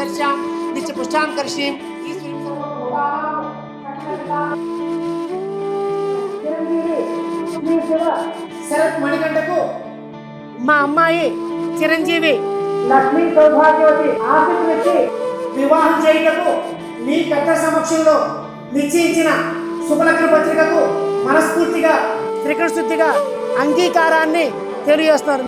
शीर्षां नित्यपुष्टां कर्षीं శరత్ మణికంఠకు మా అమ్మాయి చిరంజీవి లక్ష్మీ సౌభాగ్యవతి ఆశీర్వదించి వివాహం చేయటకు మీ పెద్ద సమక్షంలో నిశ్చయించిన శుభలగ్న పత్రికకు మనస్ఫూర్తిగా త్రికరణ శుద్ధిగా అంగీకారాన్ని తెలియజేస్తారు.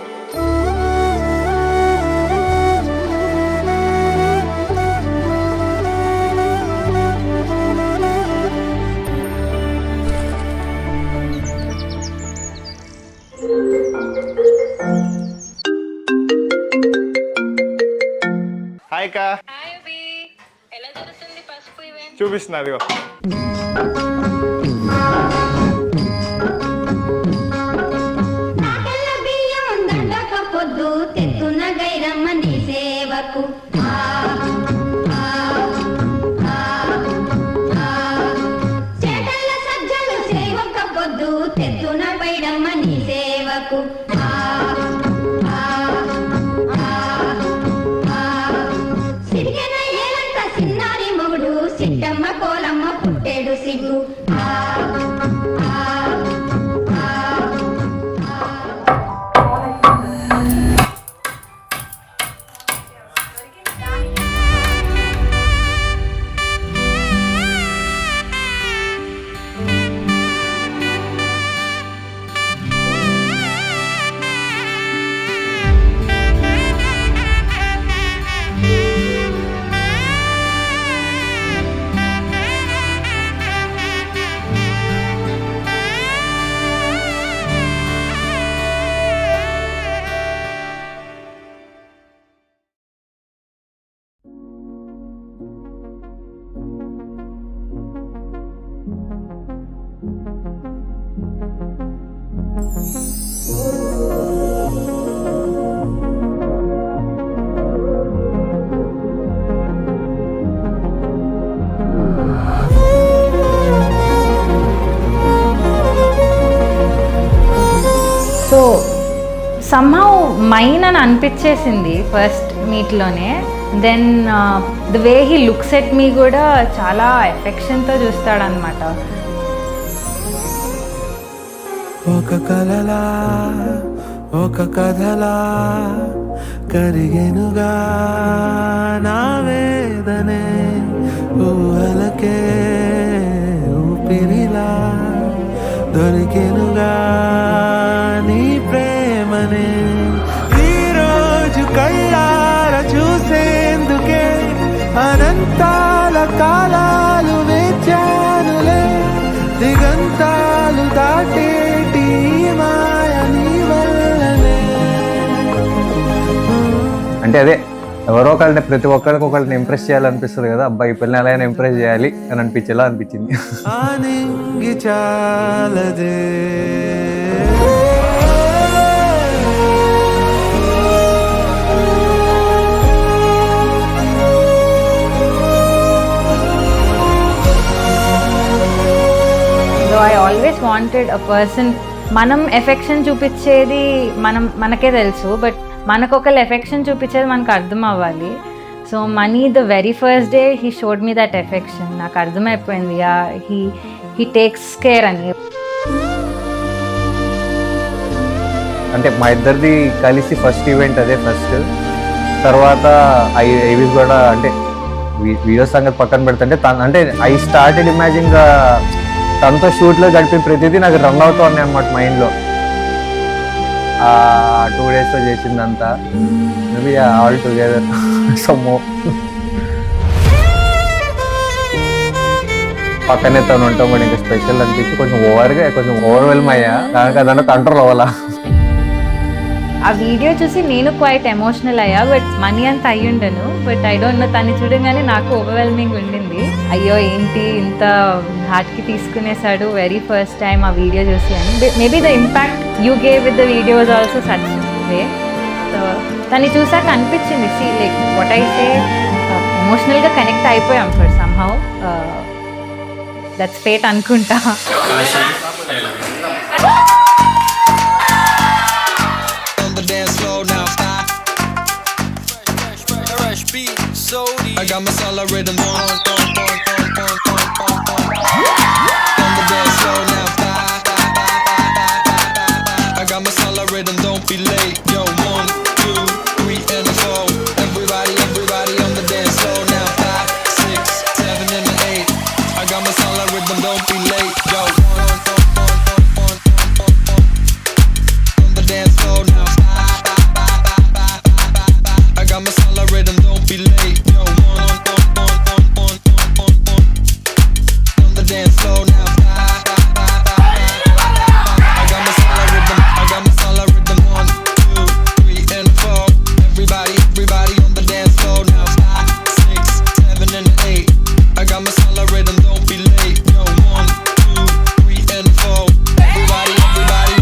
హాయ్ కా చూపిస్తున్నా అదిగో. పొద్దు తెత్తున్న గైరమ్మ నీ సేవకు చేతల సజ్జలు సేవక పొద్దు తెత్తున పైడమ్మ నీ సేవకు సిరిగన ఏలంత సిన్నారి మొగుడు సిట్టమ్మ కోలమ్మ పుట్టేడు సిగ్గు సో సమ్హౌ మైన్ అని అనిపించేసింది ఫస్ట్ మీట్లోనే. Then the way he looks at me కూడా చాలా ఎఫెక్షన్తో చూస్తాడనమాట. ఒక కలలా ఒక కథలా కరిగెనుగా నా వేదనే ఊహలకే ఊపిరిలా దొరికెనుగా నీ ప్రేమనే ఈరోజు కళ్ళార చూసేందుకే అనంతాల కాలాలు వేచానులే దిగంతాలు దాటేటి మాయ నీ వల్లనే. అంటే అదే ఎవరో ఒకళ్ళని ప్రతి ఒక్కరికి ఒకళ్ళని ఇంప్రెస్ చేయాలనిపిస్తుంది కదా, అబ్బాయి పిల్లని ఎలా అయినా ఇంప్రెస్ చేయాలి అని అనిపించేలా అనిపించింది. ఆనింగి చాలదే I always wanted a person. మనం ఎఫెక్షన్ చూపించేది మనకే తెలుసు, బట్ మనకు ఒకళ్ళు ఎఫెక్షన్ చూపించేది మనకు అర్థం అవ్వాలి. So money the very first day he showed me that affection. నాకు అర్థమైపోయింది హీ టేక్స్ కేర్ అని. అంటే మా ఇద్దరిది కలిసి ఫస్ట్ ఈవెంట్ అదే ఫస్ట్. తర్వాత ఐవి కూడా అంటే వీడియో సంగతి పక్కన పెడుతుంటే అంటే ఐ స్టార్టెడ్ ఇమాజిన్ తనతో షూట్లో గడిపే ప్రతిదీ నాకు రన్ అవుతూ ఉన్నాయి అన్నమాట మైండ్లో. 2 days చేసిందంతా మేబీ ఆల్ టుగెదర్ సమ్మో. పక్కనే తను ఉంటాం కూడా ఇంకా స్పెషల్ అనిపించి కొంచెం ఓవర్వెల్మ్ అయ్యా. దానికి అదంటే కంట్రోల్ అవ్వాలా. ఆ వీడియో చూసి నేను క్వైట్ ఎమోషనల్ అయ్యా, బట్ మనీ అంత అయ్యుండను. బట్ ఐ డోంట్ నో, తను చూడగానే నాకు ఓవర్వెల్మింగ్ ఉండింది. అయ్యో ఏంటి ఇంత హార్ట్కి తీసుకునేసాడు వెరీ ఫస్ట్ టైం ఆ వీడియో చూసి అని. Maybe the impact you gave with the videos also such way. So తను చూసాక అనిపించింది, see like what I say, ఎమోషనల్గా కనెక్ట్ అయిపోయాం ఫర్ సమ్హౌ. దట్స్ ఫేట్ అనుకుంటా. I got masala rhythm on the dance floor now. I got masala rhythm, don't be late. Yo, 1, 2, 3 and 4. Everybody on the dance floor now. 5, 6, 7 and 8. I got masala rhythm, don't be late. Yo, on the dance floor now. I got masala rhythm, don't be late. Yo, on the dance floor now. I got masala rhythm, 1, 2, 3 and 4. Everybody on the dance floor now. 5, 6, 7 and 8. I got masala rhythm, don't be late. Yo, 1, 2, 3 and 4. Everybody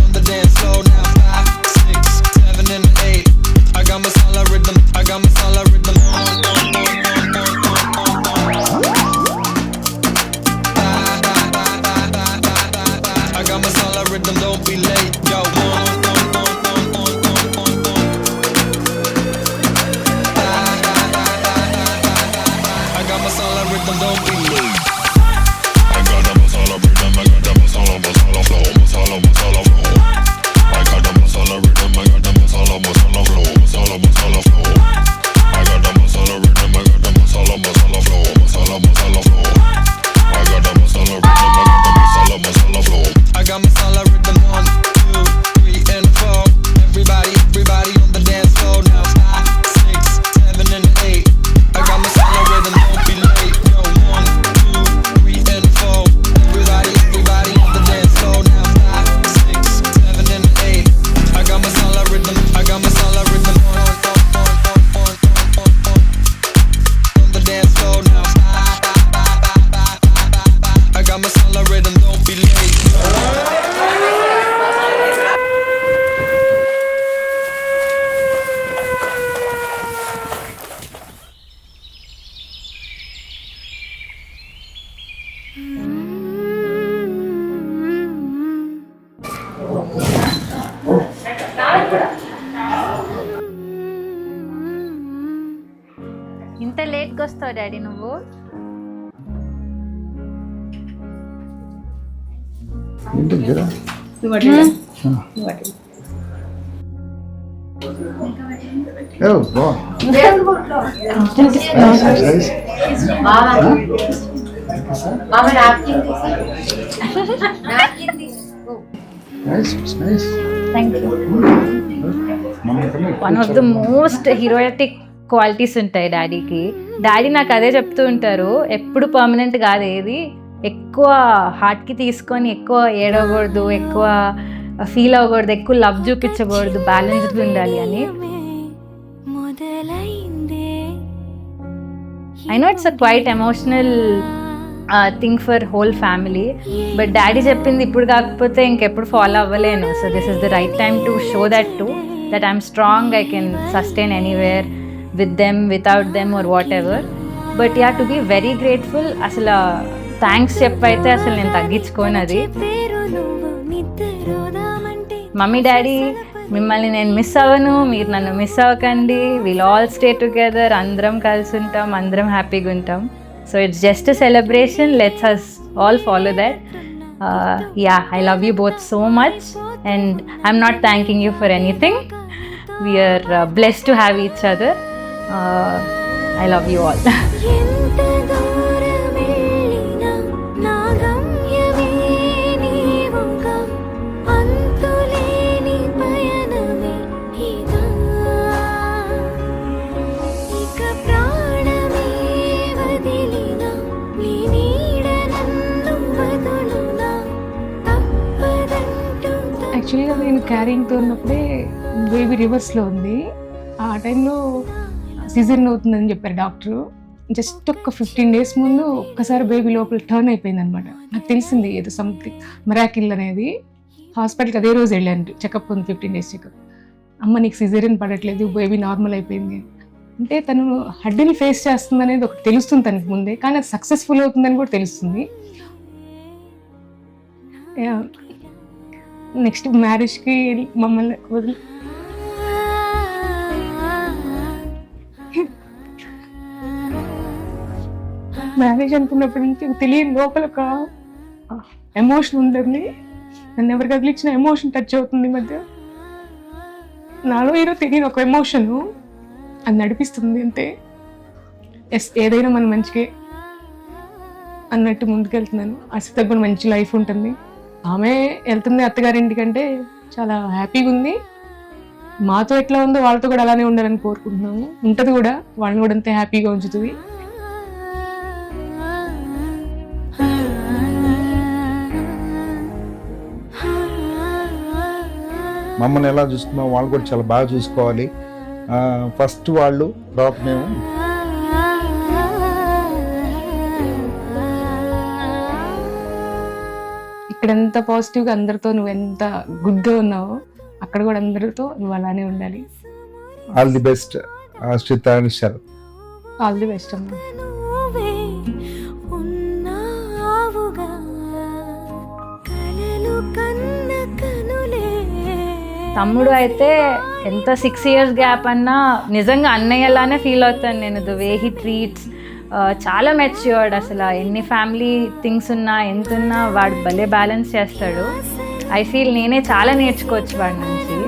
on the dance floor now. 5, 6, 7 and 8. I got masala rhythm, I got masala rhythm. I got masala rhythm, don't be late. Yo, I got masala rhythm, don't be late. I got the masala rhythm, I got the masala flow, masala flow. I got the masala rhythm, I got the masala flow, masala flow. I got the masala rhythm, I got the masala flow, masala flow. I got the masala rhythm, I got the masala flow. I got masala rhythm 1, 2, 3 and 4. Everybody on the dance floor now. 5, 6, 7 and 8. I got masala rhythm, don't be late. Yo, 1, 2, 3 and 4. Everybody on the dance floor now. 5, 6, 7 and 8. I got masala rhythm, I got masala rhythm on the dance floor now. I got masala rhythm, don't be late. ఇంత లేట్గా వస్తావు daddy నువ్వు? One of the most heroic qualities ఉంటాయి డాడీకి. Daddy నాకు అదే చెప్తూ ఉంటారు, ఎప్పుడు పర్మనెంట్ కాదు ఏది, ఎక్కువ హార్ట్కి తీసుకొని ఎక్కువ ఏడవకూడదు, ఎక్కువ ఫీల్ అవ్వకూడదు, ఎక్కువ లవ్ చూపించకూడదు, బ్యాలెన్స్డ్ ఉండాలి అని. I know it's a quite emotional thing for whole family, but daddy చెప్పింది ఇప్పుడు కాకపోతే ఇంకెప్పుడు ఫాలో అవ్వలేను. So this is the right time to show that to that I'm strong, I can sustain anywhere with them, without them or whatever. But yeah, to be very grateful. అసలు thanks చెప్పైతే అసలు నేను తగ్గించుకోను అది. Mummy daddy మిమ్మల్ని నేను miss అవ్వను, మీరు నన్ను miss అవ్వకండి. విల్ ఆల్ స్టే టుగెదర్, అందరం కలిసి ఉంటాం, అందరం హ్యాపీగా ఉంటాం. So it's just a celebration, let's us all follow that. Yeah, I love you both so much and I'm not thanking you for anything. We are blessed to have each other. I love you all. యాక్చువల్గా నేను క్యారింగ్తో ఉన్నప్పుడే baby రివర్స్లో ఉంది. ఆ టైంలో caesarean అవుతుందని చెప్పారు doctor. Just ఒక 15 days ముందు ఒక్కసారి బేబీ లోపల టర్న్ అయిపోయింది అనమాట. నాకు తెలిసింది ఏదో సంథింగ్ మిరాకిల్ అనేది. హాస్పిటల్కి అదే రోజు వెళ్ళాను, చెకప్ ఉంది, 15 days చెకప్. అమ్మ నీకు సిజేరియన్ పడట్లేదు, బేబీ నార్మల్ అయిపోయింది అంటే తను హడ్డీని ఫేస్ చేస్తుంది అనేది ఒకటి తెలుస్తుంది తనకి ముందే, కానీ అది సక్సెస్ఫుల్ అవుతుందని కూడా తెలుస్తుంది. నెక్స్ట్ మ్యారేజ్కి మమ్మల్ని వదిలి మ్యారేజ్ అనుకున్నప్పటి నుంచి తెలియని లోపల ఒక ఎమోషన్ ఉంటుంది. నన్ను ఎవరు కదిలించిన ఎమోషన్ టచ్ అవుతుంది ఈ మధ్య. నాలో ఏదో తెలియని ఒక ఎమోషన్ అది నడిపిస్తుంది అంతే. ఏదైనా మన మంచిగా అన్నట్టు ముందుకెళ్తున్నాను. అసలు కూడా మంచి లైఫ్ ఉంటుంది. ఆమె వెళ్తుంది అత్తగారింటికంటే చాలా హ్యాపీగా ఉంది. మాతో ఎట్లా ఉందో వాళ్ళతో కూడా అలానే ఉండాలని కోరుకుంటున్నాము. ఉంటుంది కూడా, వాళ్ళని కూడా అంతే హ్యాపీగా ఉంచుతుంది. మమ్మల్ని ఎలా చూసుకున్నాం వాళ్ళు కూడా చాలా బాగా చూసుకోవాలి. ఫస్ట్ వాళ్ళు, తర్వాత మేము. ఇక్కడ ఎంత పాజిటివ్గా అందరితో నువ్వు ఎంత గుడ్గా ఉన్నావో అక్కడ కూడా అందరితో నువ్వు అలానే ఉండాలి. All the best Sritha and Sharath. All the best అమ్మా. తమ్ముడు అయితే ఎంత 6 years గ్యాప్ అన్నా నిజంగా అన్నయ్యలానే ఫీల్ అవుతాను నేను. ద వే హీ ట్రీట్స్, చాలా మెచ్యూర్డ్. అసలు ఎన్ని ఫ్యామిలీ థింగ్స్ ఉన్నా ఎంత ఉన్నా వాడు భలే బ్యాలెన్స్ చేస్తాడు. ఐ ఫీల్ నేనే చాలా నేర్చుకోవచ్చు వాడి నుంచి.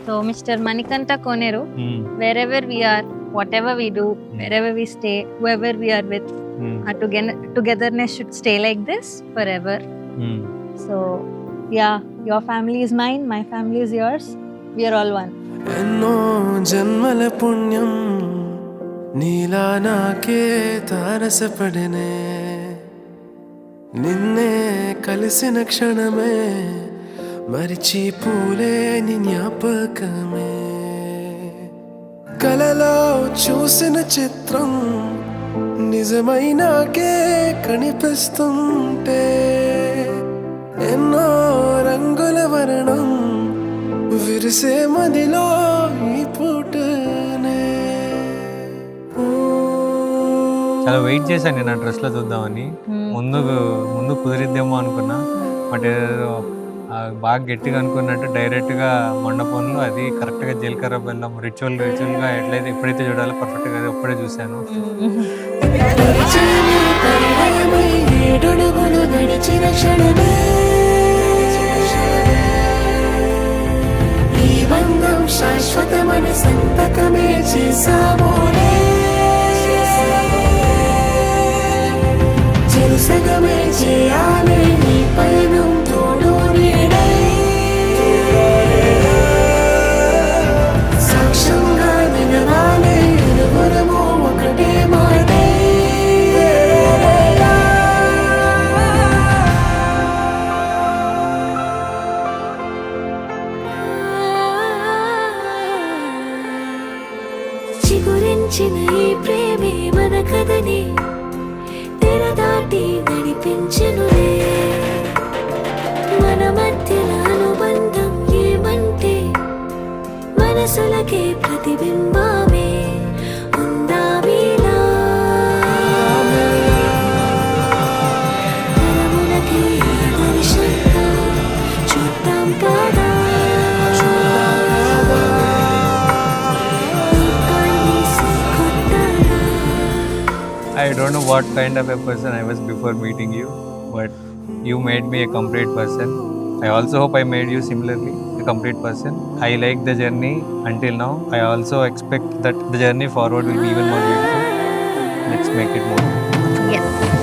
So, Mr. Manikanta Koneru, wherever we are, whatever we do, wherever we stay, whoever we are with, our togetherness should stay like this forever. So, yeah, your family is mine, my family is yours. We are all one. ఎన్నో జన్మల పుణ్యం నీలా నాకే తారసపడనే, నిన్నే కలిసిన క్షణమే మరిచిపోలేని జ్ఞాపకమే, కలలో చూసిన చిత్రం నిజమై నాకే కనిపిస్తుంటే, ఎన్నో రంగుల వర్ణం విరిసే మదిలో ఈ పూటనే. చాలా వెయిట్ చేశాను నేను ఆ డ్రెస్లో చూద్దామని. ముందు కుదిరిద్దేమో అనుకున్నా, బట్ బాగా గట్టిగా అనుకున్నట్టు డైరెక్ట్గా మండపంలో అది కరెక్ట్గా జీలకర్ర బెల్లం రిచువల్గా ఎట్లయితే ఎప్పుడైతే చూడాలో పర్ఫెక్ట్గా అది ఎప్పుడే చూశాను. శాశ్వతమని సంతకమే చేసామోనే, చెరుసగమే చేయాలి నీ పయనం తోడు నీడై, సాక్ష్యంగా నిలవాలి ఇరువురము ఒకటే మాటై. మరిచిన ఈ ప్రేమే మన కథని తెర దాటి నడిపించనులే మన మధ్యల అనుబంధం ఏమంటే మనసులకే ప్రతిబింబమే ఉందామీలా తరములకే దర్శంగా చూద్దాం కదా I don't know what kind of a person I was before meeting you, but you made me a complete person. I also hope I made you similarly a complete person. I like the journey until now. I also expect that the journey forward will be even more beautiful. Let's make it more. Yes.